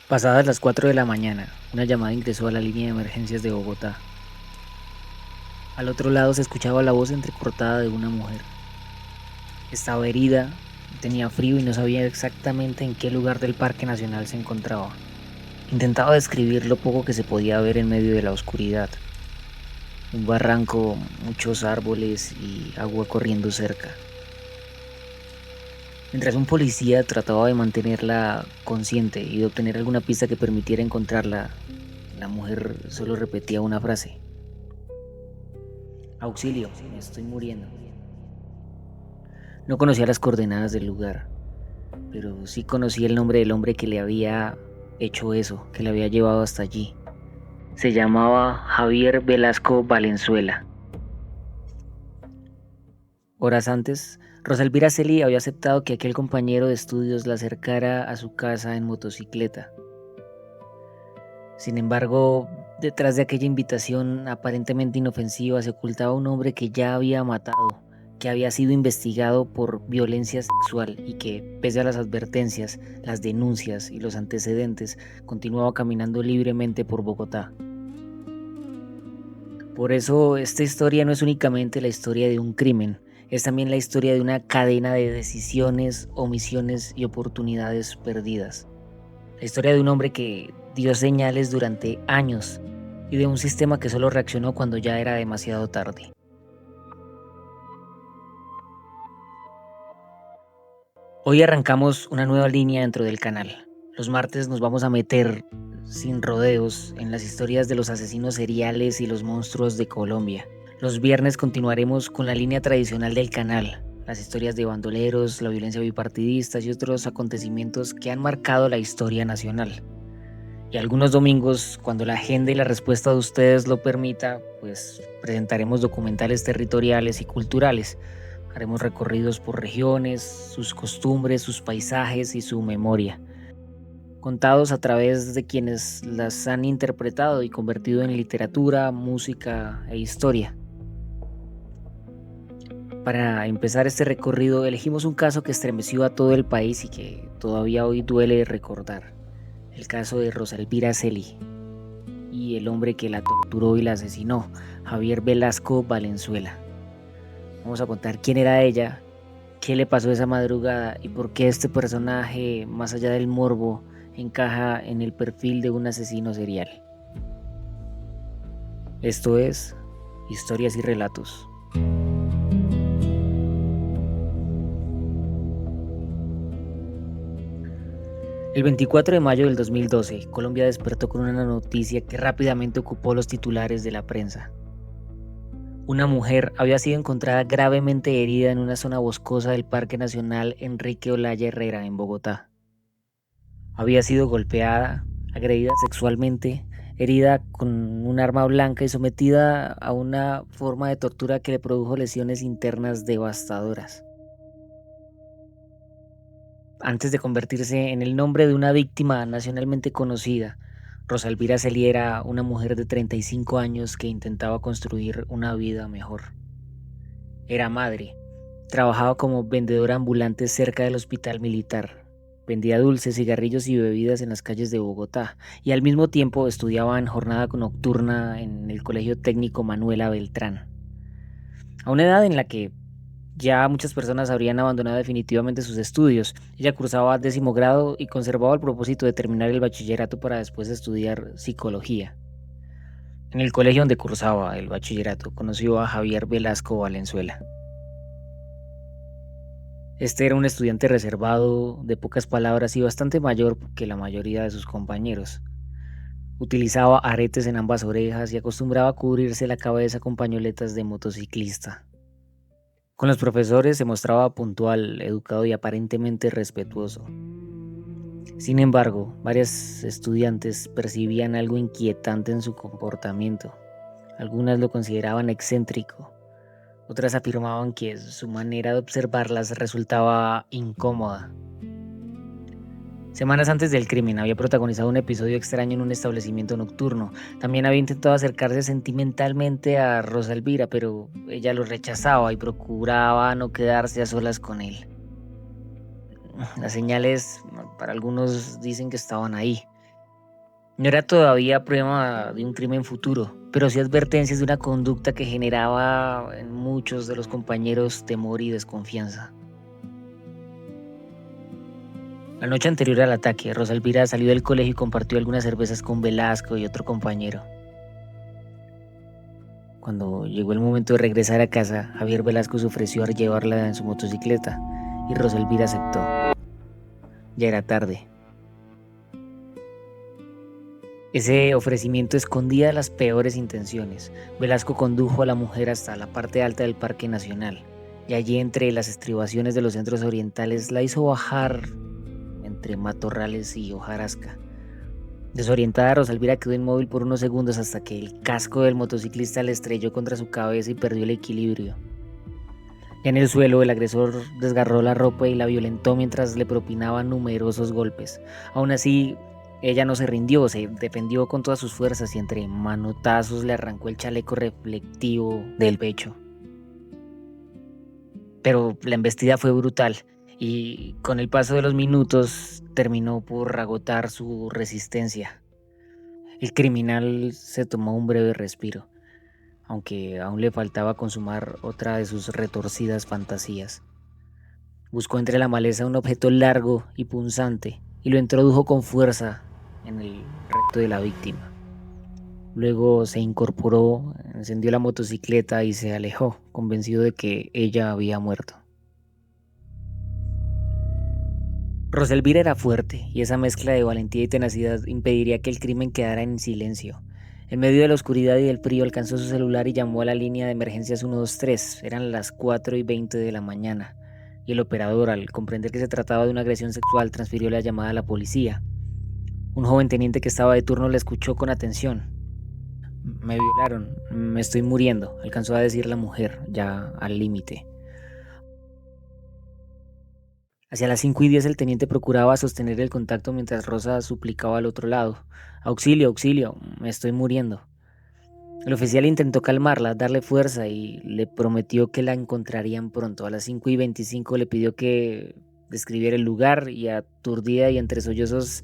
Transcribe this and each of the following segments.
Pasadas las 4 de la mañana, una llamada ingresó a la línea de emergencias de Bogotá. Al otro lado se escuchaba la voz entrecortada de una mujer. Estaba herida, tenía frío y no sabía exactamente en qué lugar del Parque Nacional se encontraba. Intentaba describir lo poco que se podía ver en medio de la oscuridad. Un barranco, muchos árboles y agua corriendo cerca. Mientras un policía trataba de mantenerla consciente y de obtener alguna pista que permitiera encontrarla, la mujer solo repetía una frase. Auxilio, me estoy muriendo. No conocía las coordenadas del lugar, pero sí conocía el nombre del hombre que le había hecho eso, que le había llevado hasta allí. Se llamaba Javier Velasco Valenzuela. Horas antes, Rosalvira Celi había aceptado que aquel compañero de estudios la acercara a su casa en motocicleta. Sin embargo, detrás de aquella invitación aparentemente inofensiva se ocultaba un hombre que ya había matado, que había sido investigado por violencia sexual y que, pese a las advertencias, las denuncias y los antecedentes, continuaba caminando libremente por Bogotá. Por eso, esta historia no es únicamente la historia de un crimen, es también la historia de una cadena de decisiones, omisiones y oportunidades perdidas. La historia de un hombre que dio señales durante años y de un sistema que solo reaccionó cuando ya era demasiado tarde. Hoy arrancamos una nueva línea dentro del canal. Los martes nos vamos a meter sin rodeos en las historias de los asesinos seriales y los monstruos de Colombia. Los viernes continuaremos con la línea tradicional del canal, las historias de bandoleros, la violencia bipartidista y otros acontecimientos que han marcado la historia nacional. Y algunos domingos, cuando la agenda y la respuesta de ustedes lo permita, pues presentaremos documentales territoriales y culturales. Haremos recorridos por regiones, sus costumbres, sus paisajes y su memoria, contados a través de quienes las han interpretado y convertido en literatura, música e historia. Para empezar este recorrido, elegimos un caso que estremeció a todo el país y que todavía hoy duele recordar. El caso de Rosalvira Celi y el hombre que la torturó y la asesinó, Javier Velasco Valenzuela. Vamos a contar quién era ella, qué le pasó esa madrugada y por qué este personaje, más allá del morbo, encaja en el perfil de un asesino serial. Esto es Historias y Relatos. El 24 de mayo del 2012, Colombia despertó con una noticia que rápidamente ocupó los titulares de la prensa. Una mujer había sido encontrada gravemente herida en una zona boscosa del Parque Nacional Enrique Olaya Herrera en Bogotá. Había sido golpeada, agredida sexualmente, herida con un arma blanca y sometida a una forma de tortura que le produjo lesiones internas devastadoras. Antes de convertirse en el nombre de una víctima nacionalmente conocida, Rosalvira Celi era una mujer de 35 años que intentaba construir una vida mejor. Era madre, trabajaba como vendedora ambulante cerca del hospital militar, vendía dulces, cigarrillos y bebidas en las calles de Bogotá y al mismo tiempo estudiaba en jornada nocturna en el Colegio Técnico Manuela Beltrán. A una edad en la que ya muchas personas habrían abandonado definitivamente sus estudios. Ella cursaba 10º grado y conservaba el propósito de terminar el bachillerato para después estudiar psicología. En el colegio donde cursaba el bachillerato conoció a Javier Velasco Valenzuela. Este era un estudiante reservado, de pocas palabras y bastante mayor que la mayoría de sus compañeros. Utilizaba aretes en ambas orejas y acostumbraba a cubrirse la cabeza con pañoletas de motociclista. Con los profesores se mostraba puntual, educado y aparentemente respetuoso. Sin embargo, varias estudiantes percibían algo inquietante en su comportamiento. Algunas lo consideraban excéntrico, otras afirmaban que su manera de observarlas resultaba incómoda. Semanas antes del crimen había protagonizado un episodio extraño en un establecimiento nocturno. También había intentado acercarse sentimentalmente a Rosalvira, pero ella lo rechazaba y procuraba no quedarse a solas con él. Las señales, para algunos dicen que estaban ahí. No era todavía prueba de un crimen futuro, pero sí advertencias de una conducta que generaba en muchos de los compañeros temor y desconfianza. La noche anterior al ataque, Rosa Elvira salió del colegio y compartió algunas cervezas con Velasco y otro compañero. Cuando llegó el momento de regresar a casa, Javier Velasco se ofreció a llevarla en su motocicleta y Rosa Elvira aceptó. Ya era tarde. Ese ofrecimiento escondía las peores intenciones. Velasco condujo a la mujer hasta la parte alta del Parque Nacional y allí entre las estribaciones de los centros orientales la hizo bajar entre matorrales y hojarasca. Desorientada, Rosalvira quedó inmóvil por unos segundos hasta que el casco del motociclista le estrelló contra su cabeza y perdió el equilibrio. En el suelo, el agresor desgarró la ropa y la violentó mientras le propinaba numerosos golpes. Aún así, ella no se rindió, se defendió con todas sus fuerzas y entre manotazos le arrancó el chaleco reflectivo del pecho. Pero la embestida fue brutal y con el paso de los minutos terminó por agotar su resistencia. El criminal se tomó un breve respiro, aunque aún le faltaba consumar otra de sus retorcidas fantasías. Buscó entre la maleza un objeto largo y punzante y lo introdujo con fuerza en el recto de la víctima. Luego se incorporó, encendió la motocicleta y se alejó, convencido de que ella había muerto. Rosa Elvira era fuerte y esa mezcla de valentía y tenacidad impediría que el crimen quedara en silencio. En medio de la oscuridad y del frío alcanzó su celular y llamó a la línea de emergencias 123. Eran las 4:20 de la mañana y el operador, al comprender que se trataba de una agresión sexual, transfirió la llamada a la policía. Un joven teniente que estaba de turno la escuchó con atención. Me violaron, me estoy muriendo, alcanzó a decir la mujer, ya al límite. Hacia las 5:10 el teniente procuraba sostener el contacto mientras Rosa suplicaba al otro lado. Auxilio, auxilio, me estoy muriendo. El oficial intentó calmarla, darle fuerza y le prometió que la encontrarían pronto. A las 5:25 le pidió que describiera el lugar y aturdida y entre sollozos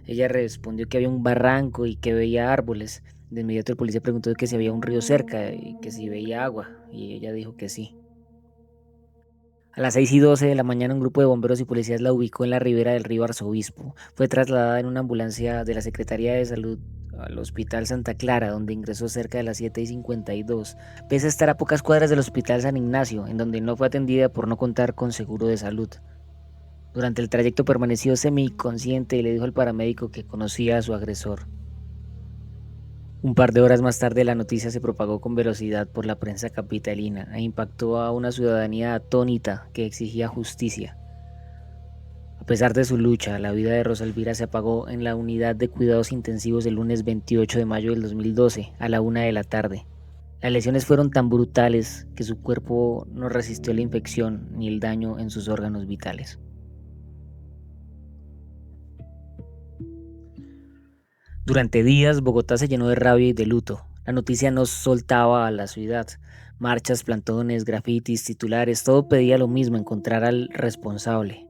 ella respondió que había un barranco y que veía árboles. De inmediato el policía preguntó que si había un río cerca y que si veía agua y ella dijo que sí. A las 6:12 de la mañana un grupo de bomberos y policías la ubicó en la ribera del río Arzobispo. Fue trasladada en una ambulancia de la Secretaría de Salud al Hospital Santa Clara, donde ingresó cerca de las 7:52, pese a estar a pocas cuadras del Hospital San Ignacio, en donde no fue atendida por no contar con seguro de salud. Durante el trayecto permaneció semiconsciente y le dijo al paramédico que conocía a su agresor. Un par de horas más tarde la noticia se propagó con velocidad por la prensa capitalina e impactó a una ciudadanía atónita que exigía justicia. A pesar de su lucha, la vida de Rosa Elvira se apagó en la unidad de cuidados intensivos el lunes 28 de mayo del 2012 a la 1 de la tarde. Las lesiones fueron tan brutales que su cuerpo no resistió la infección ni el daño en sus órganos vitales. Durante días, Bogotá se llenó de rabia y de luto. La noticia no soltaba a la ciudad. Marchas, plantones, grafitis, titulares, todo pedía lo mismo, encontrar al responsable.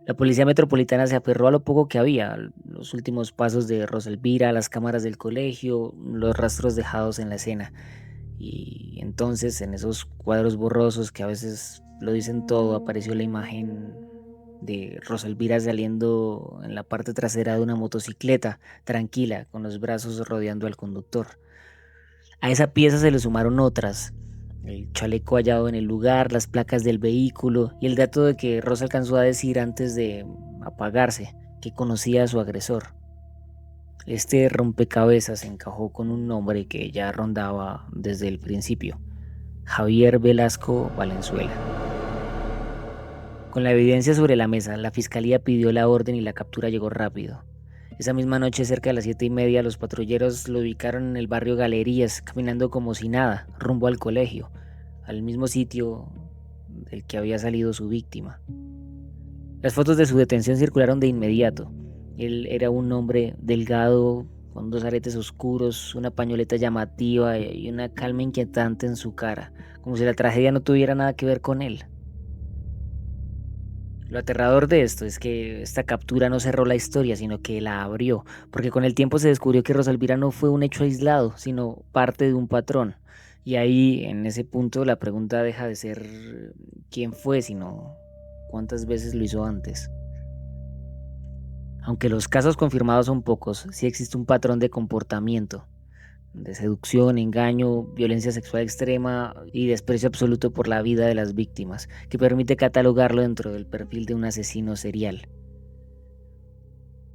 La policía metropolitana se aferró a lo poco que había, los últimos pasos de Rosa Elvira, las cámaras del colegio, los rastros dejados en la escena. Y entonces, en esos cuadros borrosos que a veces lo dicen todo, apareció la imagen de Rosa Elvira saliendo en la parte trasera de una motocicleta, tranquila, con los brazos rodeando al conductor. A esa pieza se le sumaron otras, el chaleco hallado en el lugar, las placas del vehículo y el dato de que Rosa alcanzó a decir antes de apagarse que conocía a su agresor. Este rompecabezas encajó con un nombre que ya rondaba desde el principio: Javier Velasco Valenzuela. Con la evidencia sobre la mesa, la fiscalía pidió la orden y la captura llegó rápido. Esa misma noche, cerca de las 7:30, los patrulleros lo ubicaron en el barrio Galerías, caminando como si nada, rumbo al colegio, al mismo sitio del que había salido su víctima. Las fotos de su detención circularon de inmediato. Él era un hombre delgado, con dos aretes oscuros, una pañoleta llamativa y una calma inquietante en su cara, como si la tragedia no tuviera nada que ver con él. Lo aterrador de esto es que esta captura no cerró la historia, sino que la abrió, porque con el tiempo se descubrió que Rosalvira no fue un hecho aislado, sino parte de un patrón. Y ahí, en ese punto, la pregunta deja de ser quién fue, sino cuántas veces lo hizo antes. Aunque los casos confirmados son pocos, sí existe un patrón de comportamiento, de seducción, engaño, violencia sexual extrema y desprecio absoluto por la vida de las víctimas, que permite catalogarlo dentro del perfil de un asesino serial.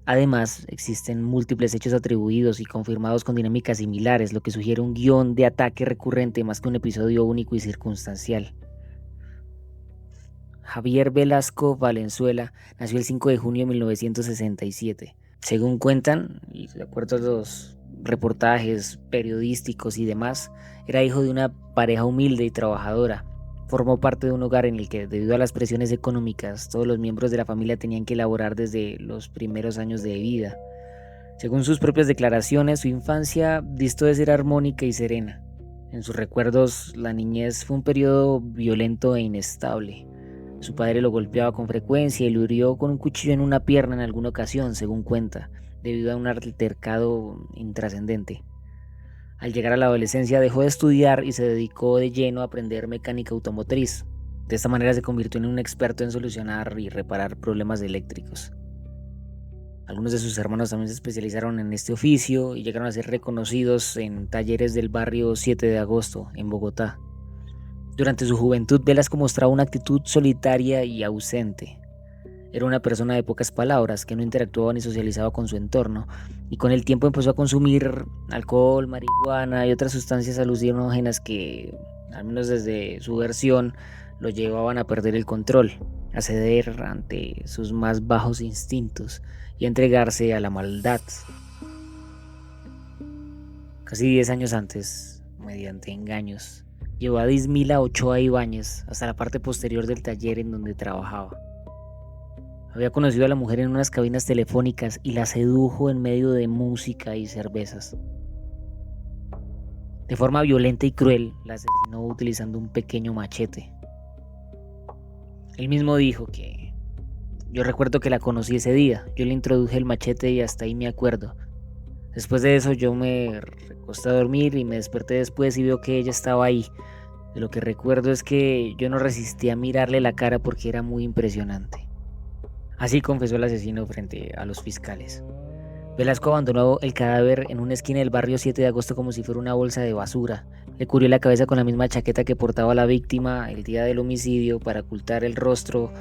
Además, existen múltiples hechos atribuidos y confirmados con dinámicas similares, lo que sugiere un guión de ataque recurrente más que un episodio único y circunstancial. Javier Velasco Valenzuela nació el 5 de junio de 1967. Según cuentan, y de acuerdo a los reportajes periodísticos y demás, era hijo de una pareja humilde y trabajadora. Formó parte de un hogar en el que, debido a las presiones económicas, todos los miembros de la familia tenían que laborar desde los primeros años de vida. Según sus propias declaraciones, su infancia distó de ser armónica y serena. En sus recuerdos, la niñez fue un periodo violento e inestable. Su padre lo golpeaba con frecuencia y lo hirió con un cuchillo en una pierna en alguna ocasión, según cuenta, debido a un altercado intrascendente. Al llegar a la adolescencia dejó de estudiar y se dedicó de lleno a aprender mecánica automotriz. De esta manera se convirtió en un experto en solucionar y reparar problemas eléctricos. Algunos de sus hermanos también se especializaron en este oficio y llegaron a ser reconocidos en talleres del barrio 7 de Agosto, en Bogotá. Durante su juventud, Velasco mostraba una actitud solitaria y ausente. Era una persona de pocas palabras, que no interactuaba ni socializaba con su entorno, y con el tiempo empezó a consumir alcohol, marihuana y otras sustancias alucinógenas que, al menos desde su versión, lo llevaban a perder el control, a ceder ante sus más bajos instintos y a entregarse a la maldad. Casi 10 años antes, mediante engaños, llevó a Dismila Ochoa Ibáñez hasta la parte posterior del taller en donde trabajaba. Había conocido a la mujer en unas cabinas telefónicas y la sedujo en medio de música y cervezas. De forma violenta y cruel, la asesinó utilizando un pequeño machete. Él mismo dijo que: yo recuerdo que la conocí ese día, yo le introduje el machete y hasta ahí me acuerdo. Después de eso yo me recosté a dormir y me desperté después y veo que ella estaba ahí. De lo que recuerdo es que yo no resistí a mirarle la cara porque era muy impresionante. Así confesó el asesino frente a los fiscales. Velasco abandonó el cadáver en una esquina del barrio 7 de Agosto como si fuera una bolsa de basura. Le cubrió la cabeza con la misma chaqueta que portaba la víctima el día del homicidio para ocultar el rostro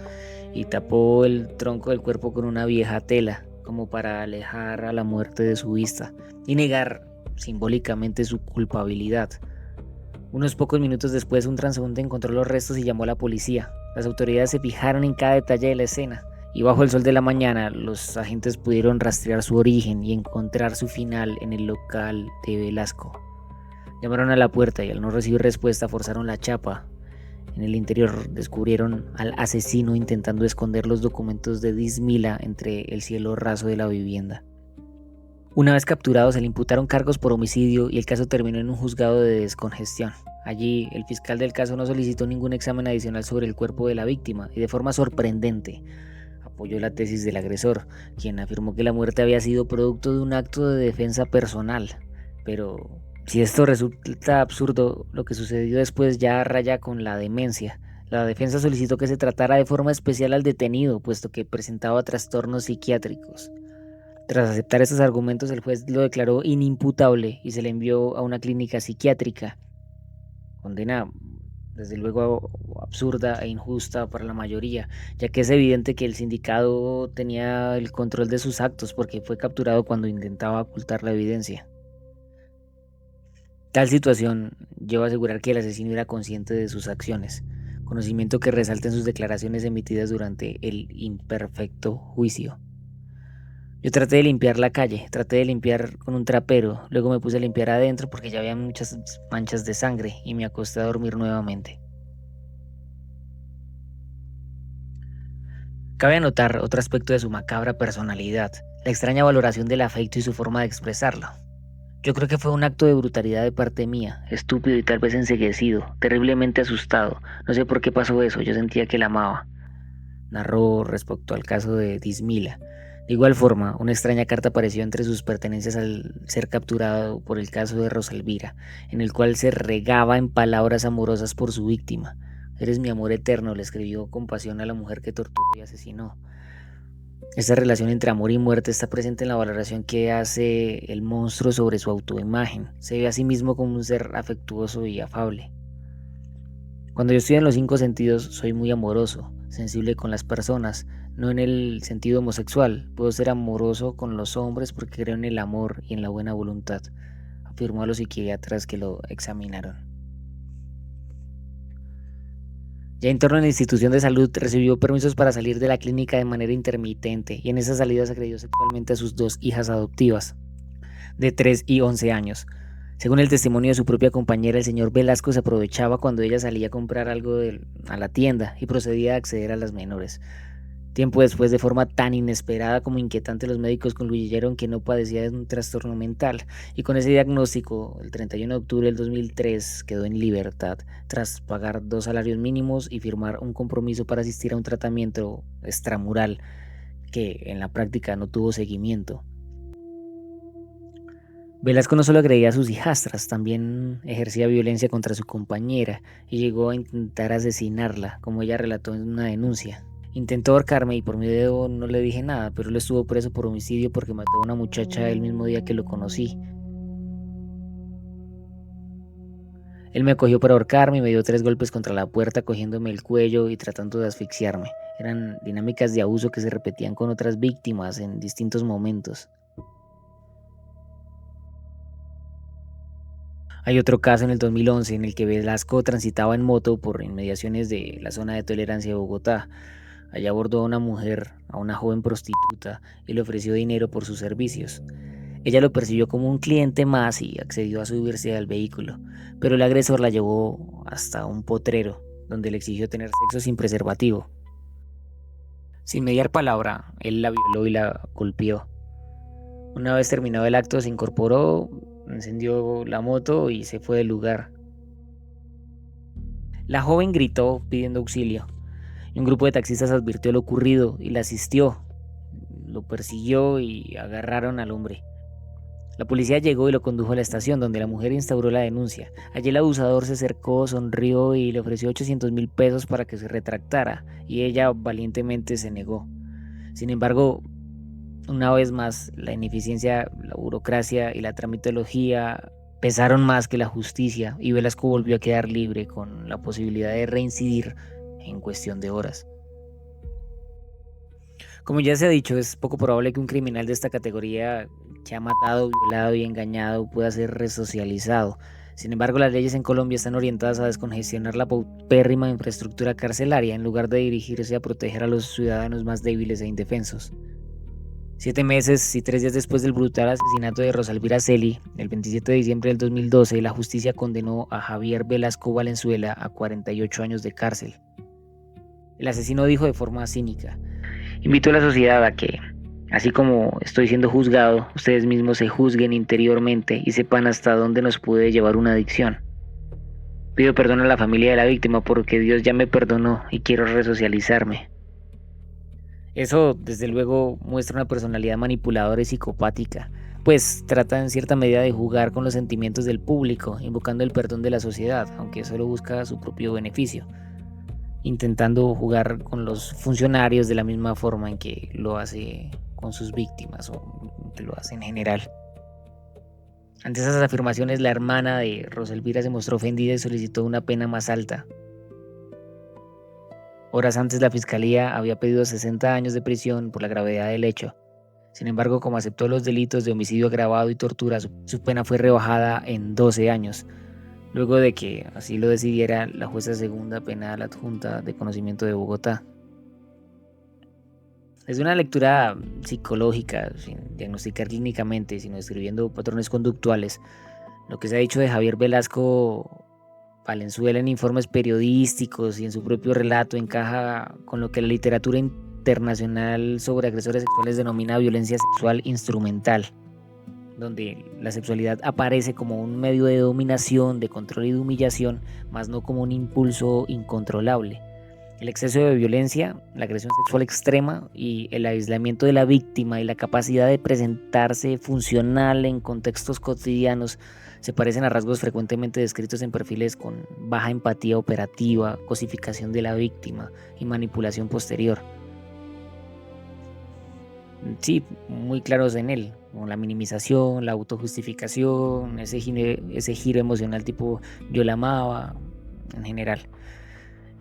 y tapó el tronco del cuerpo con una vieja tela, como para alejar a la muerte de su vista y negar simbólicamente su culpabilidad. Unos pocos minutos después, un transeúnte encontró los restos y llamó a la policía. Las autoridades se fijaron en cada detalle de la escena y bajo el sol de la mañana los agentes pudieron rastrear su origen y encontrar su final en el local de Velasco. Llamaron a la puerta y al no recibir respuesta forzaron la chapa. En el interior descubrieron al asesino intentando esconder los documentos de Dismila entre el cielo raso de la vivienda. Una vez capturado se le imputaron cargos por homicidio y el caso terminó en un juzgado de descongestión. Allí el fiscal del caso no solicitó ningún examen adicional sobre el cuerpo de la víctima y de forma sorprendente apoyó la tesis del agresor, quien afirmó que la muerte había sido producto de un acto de defensa personal. Pero si esto resulta absurdo, lo que sucedió después ya raya con la demencia. La defensa solicitó que se tratara de forma especial al detenido, puesto que presentaba trastornos psiquiátricos. Tras aceptar estos argumentos, el juez lo declaró inimputable y se le envió a una clínica psiquiátrica. Condena, desde luego, absurda e injusta para la mayoría, ya que es evidente que el sindicado tenía el control de sus actos porque fue capturado cuando intentaba ocultar la evidencia. Tal situación lleva a asegurar que el asesino era consciente de sus acciones, conocimiento que resalta en sus declaraciones emitidas durante el imperfecto juicio. Yo traté de limpiar la calle, traté de limpiar con un trapero, luego me puse a limpiar adentro porque ya había muchas manchas de sangre y me acosté a dormir nuevamente. Cabe anotar otro aspecto de su macabra personalidad, la extraña valoración del afecto y su forma de expresarlo. Yo creo que fue un acto de brutalidad de parte mía, estúpido y tal vez enceguecido, terriblemente asustado. No sé por qué pasó eso, yo sentía que la amaba. narró respecto al caso de Dismila. De igual forma, una extraña carta apareció entre sus pertenencias al ser capturado por el caso de Rosalvira, en el cual se regaba en palabras amorosas por su víctima. Eres mi amor eterno, le escribió con pasión a la mujer que torturó y asesinó. Esta relación entre amor y muerte está presente en la valoración que hace el monstruo sobre su autoimagen. Se ve a sí mismo como un ser afectuoso y afable. Cuando yo estoy en los 5 sentidos, soy muy amoroso, sensible con las personas, no en el sentido homosexual. Puedo ser amoroso con los hombres porque creo en el amor y en la buena voluntad, afirmó a los psiquiatras que lo examinaron. Ya interno en la institución de salud, recibió permisos para salir de la clínica de manera intermitente y en esas salidas agredió sexualmente a sus 2 hijas adoptivas, de 3 y 11 años. Según el testimonio de su propia compañera, el señor Velasco se aprovechaba cuando ella salía a comprar algo a la tienda y procedía a acceder a las menores. Tiempo después, de forma tan inesperada como inquietante, los médicos concluyeron que no padecía de un trastorno mental y con ese diagnóstico, el 31 de octubre del 2003 quedó en libertad tras pagar 2 salarios mínimos y firmar un compromiso para asistir a un tratamiento extramural que en la práctica no tuvo seguimiento. Velasco no solo agredía a sus hijastras, también ejercía violencia contra su compañera y llegó a intentar asesinarla, como ella relató en una denuncia. Intentó ahorcarme y por miedo no le dije nada, pero él estuvo preso por homicidio porque mató a una muchacha el mismo día que lo conocí. Él me acogió para ahorcarme y me dio 3 golpes contra la puerta, cogiéndome el cuello y tratando de asfixiarme. Eran dinámicas de abuso que se repetían con otras víctimas en distintos momentos. Hay otro caso en el 2011 en el que Velasco transitaba en moto por inmediaciones de la zona de tolerancia de Bogotá. Allá abordó a una mujer, a una joven prostituta, y le ofreció dinero por sus servicios. Ella lo percibió como un cliente más y accedió a subirse al vehículo, pero el agresor la llevó hasta un potrero, donde le exigió tener sexo sin preservativo. Sin mediar palabra, él la violó y la golpeó. Una vez terminado el acto, se incorporó, encendió la moto y se fue del lugar. La joven gritó pidiendo auxilio. Un grupo de taxistas advirtió lo ocurrido y la asistió. Lo persiguió y agarraron al hombre. La policía llegó y lo condujo a la estación, donde la mujer instauró la denuncia. Allí el abusador se acercó, sonrió y le ofreció 800.000 pesos para que se retractara, y ella valientemente se negó. Sin embargo, una vez más, la ineficiencia, la burocracia y la tramitología pesaron más que la justicia, y Velasco volvió a quedar libre con la posibilidad de reincidir en cuestión de horas. Como ya se ha dicho, es poco probable que un criminal de esta categoría que ha matado, violado y engañado pueda ser resocializado. Sin embargo, las leyes en Colombia están orientadas a descongestionar la paupérrima infraestructura carcelaria en lugar de dirigirse a proteger a los ciudadanos más débiles e indefensos. 7 meses y 3 días después del brutal asesinato de Rosalvira Celi, el 27 de diciembre del 2012, la justicia condenó a Javier Velasco Valenzuela a 48 años de cárcel. El asesino dijo de forma cínica: invito a la sociedad a que, así como estoy siendo juzgado, ustedes mismos se juzguen interiormente y sepan hasta dónde nos puede llevar una adicción. Pido perdón a la familia de la víctima porque Dios ya me perdonó y quiero resocializarme. Eso, desde luego, muestra una personalidad manipuladora y psicopática, pues trata en cierta medida de jugar con los sentimientos del público, invocando el perdón de la sociedad, aunque solo busca su propio beneficio, intentando jugar con los funcionarios de la misma forma en que lo hace con sus víctimas o que lo hace en general. Ante esas afirmaciones, la hermana de Rosalvira se mostró ofendida y solicitó una pena más alta. Horas antes, la fiscalía había pedido 60 años de prisión por la gravedad del hecho. Sin embargo, como aceptó los delitos de homicidio agravado y tortura, su pena fue rebajada en 12 años, luego de que así lo decidiera la jueza segunda penal adjunta de conocimiento de Bogotá. Desde una lectura psicológica, sin diagnosticar clínicamente, sino describiendo patrones conductuales, lo que se ha dicho de Javier Velasco Valenzuela en informes periodísticos y en su propio relato encaja con lo que la literatura internacional sobre agresores sexuales denomina violencia sexual instrumental, donde la sexualidad aparece como un medio de dominación, de control y de humillación, más no como un impulso incontrolable. El exceso de violencia, la agresión sexual extrema y el aislamiento de la víctima y la capacidad de presentarse funcional en contextos cotidianos se parecen a rasgos frecuentemente descritos en perfiles con baja empatía operativa, cosificación de la víctima y manipulación posterior. Sí, muy claros en él, como la minimización, la autojustificación, ese giro emocional tipo yo la amaba, en general.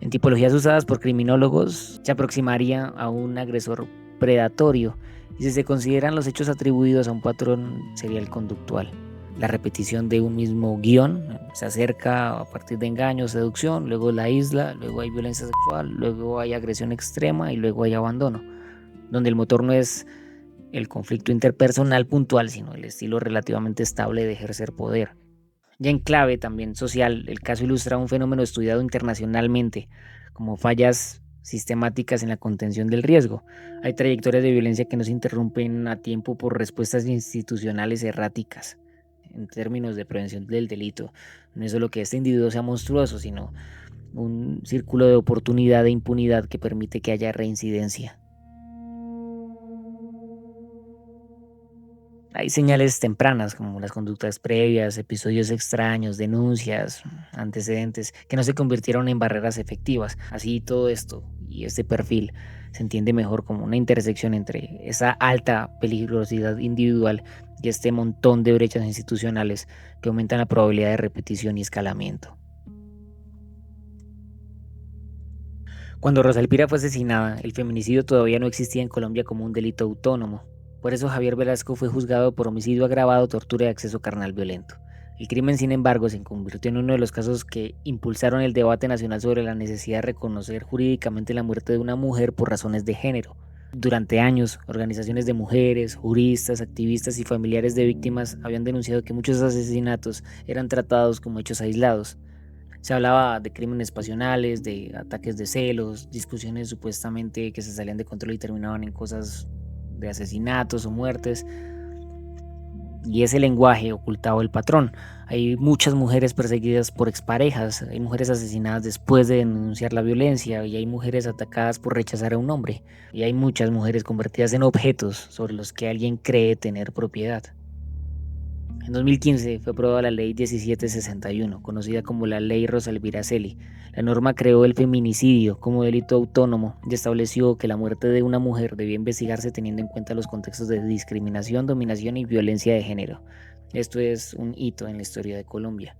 En tipologías usadas por criminólogos se aproximaría a un agresor predatorio y si se consideran los hechos atribuidos a un patrón sería el conductual. La repetición de un mismo guión se acerca a partir de engaño, seducción, luego la isla, luego hay violencia sexual, luego hay agresión extrema y luego hay abandono, donde el motor no es el conflicto interpersonal puntual, sino el estilo relativamente estable de ejercer poder. Ya en clave también social, el caso ilustra un fenómeno estudiado internacionalmente, como fallas sistemáticas en la contención del riesgo. Hay trayectorias de violencia que no se interrumpen a tiempo por respuestas institucionales erráticas en términos de prevención del delito. No es solo que este individuo sea monstruoso, sino un círculo de oportunidad e impunidad que permite que haya reincidencia. Hay señales tempranas como las conductas previas, episodios extraños, denuncias, antecedentes, que no se convirtieron en barreras efectivas. Así todo esto y este perfil se entiende mejor como una intersección entre esa alta peligrosidad individual y este montón de brechas institucionales que aumentan la probabilidad de repetición y escalamiento. Cuando Rosa Elvira fue asesinada, el feminicidio todavía no existía en Colombia como un delito autónomo. Por eso Javier Velasco fue juzgado por homicidio agravado, tortura y acceso carnal violento. El crimen, sin embargo, se convirtió en uno de los casos que impulsaron el debate nacional sobre la necesidad de reconocer jurídicamente la muerte de una mujer por razones de género. Durante años, organizaciones de mujeres, juristas, activistas y familiares de víctimas habían denunciado que muchos asesinatos eran tratados como hechos aislados. Se hablaba de crímenes pasionales, de ataques de celos, discusiones supuestamente que se salían de control y terminaban en cosas de asesinatos o muertes. Y ese lenguaje ocultaba el patrón. Hay muchas mujeres perseguidas por exparejas, hay mujeres asesinadas después de denunciar la violencia y hay mujeres atacadas por rechazar a un hombre. Y hay muchas mujeres convertidas en objetos sobre los que alguien cree tener propiedad. En 2015 fue aprobada la Ley 1761, conocida como la Ley Rosa Elvira Celi. La norma creó el feminicidio como delito autónomo y estableció que la muerte de una mujer debía investigarse teniendo en cuenta los contextos de discriminación, dominación y violencia de género. Esto es un hito en la historia de Colombia.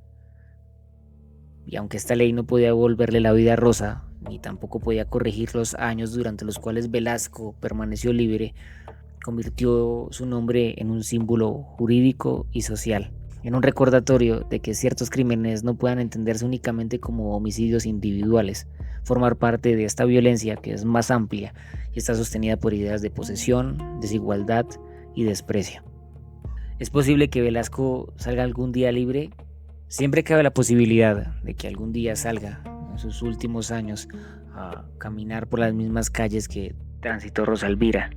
Y aunque esta ley no podía devolverle la vida a Rosa, ni tampoco podía corregir los años durante los cuales Velasco permaneció libre, convirtió su nombre en un símbolo jurídico y social, en un recordatorio de que ciertos crímenes no puedan entenderse únicamente como homicidios individuales, formar parte de esta violencia que es más amplia y está sostenida por ideas de posesión, desigualdad y desprecio. ¿Es posible que Velasco salga algún día libre? Siempre cabe la posibilidad de que algún día salga en sus últimos años a caminar por las mismas calles que transitó Rosa Elvira.